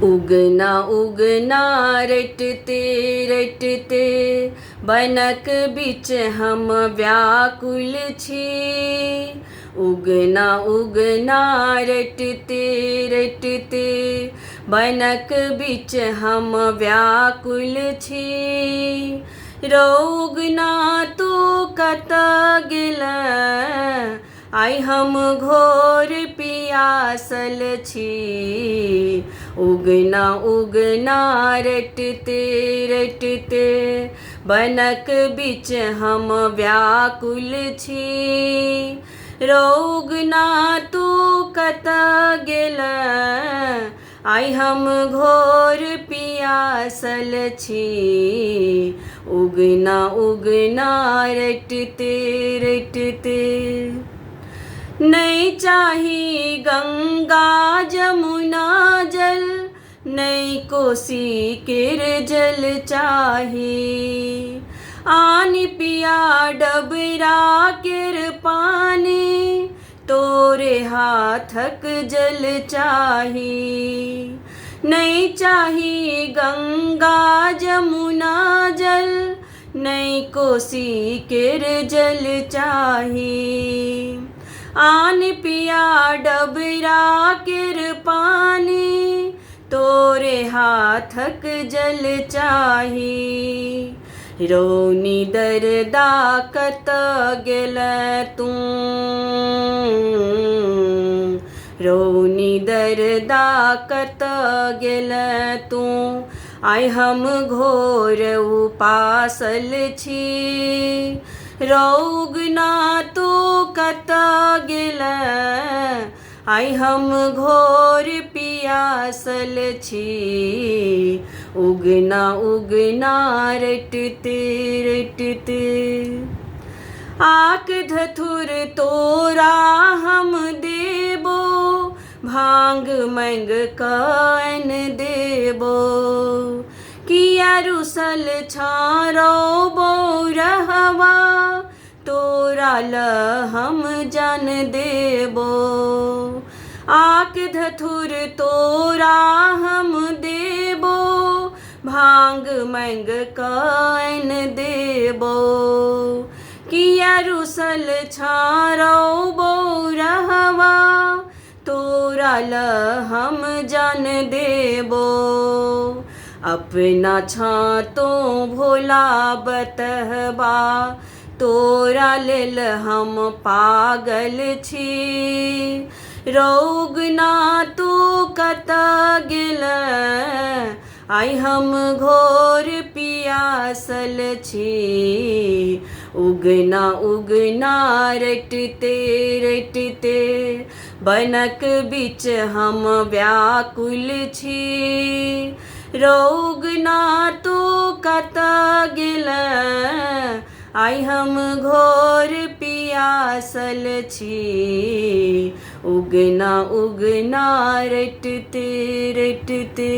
उगना उगना रटते रटते बनक बिच हम व्याकुल छी। उगना उगना रटते रटते बनक बिच हम व्याकुल छी। रौगना तो कत गेल आइ हम घोर पियासल छी। उगना उगना रटते रटते बनक बिच हम व्याकुल छी। रौगना तू कत गेल आइ हम घोर पियासल छी। उगना उगना रटते रटते नहीं चाही गंगा जमुना जल, नहीं कोसी केर जल चाही। आनि पिया डबरा केर पानी, तोरे हाथक जल चाही। नहीं चाही गंगा जमुना जल, नहीं कोसी केर जल चाही। आन पिया डबरा केर पानी, तोरे हाथक जल चाही। रोनी दरदा कत गेल तू, रोनी दरदा कत गेल तू। आइ हम घोर उपासल छी। रौगना तू कत गेल आइ हम घोर पियासल छी। उगना उगना रटते रटते आक धथुर तोरा हम देबो, भांग मंग कन देबो। किया रुसल छारो बौरहवा, तोरा ल हम जन देबो। आक धथुर तोरा हम देबो, भांग मंग कन देबो। किया रुसल छारो बौरहवा, तोरा ल हम जन देबो। अपना छातो भोला बतहबा, तोरा लेल हम पागल छी। रौगना तू कत गेल आइ हम घोर पियासल छी। उगना उगना रटते रटते बनक बिच हम व्याकुल छी। रौगना तू कत गेल आइ हम घोर पियासल छी। उगना उगना रटते रटते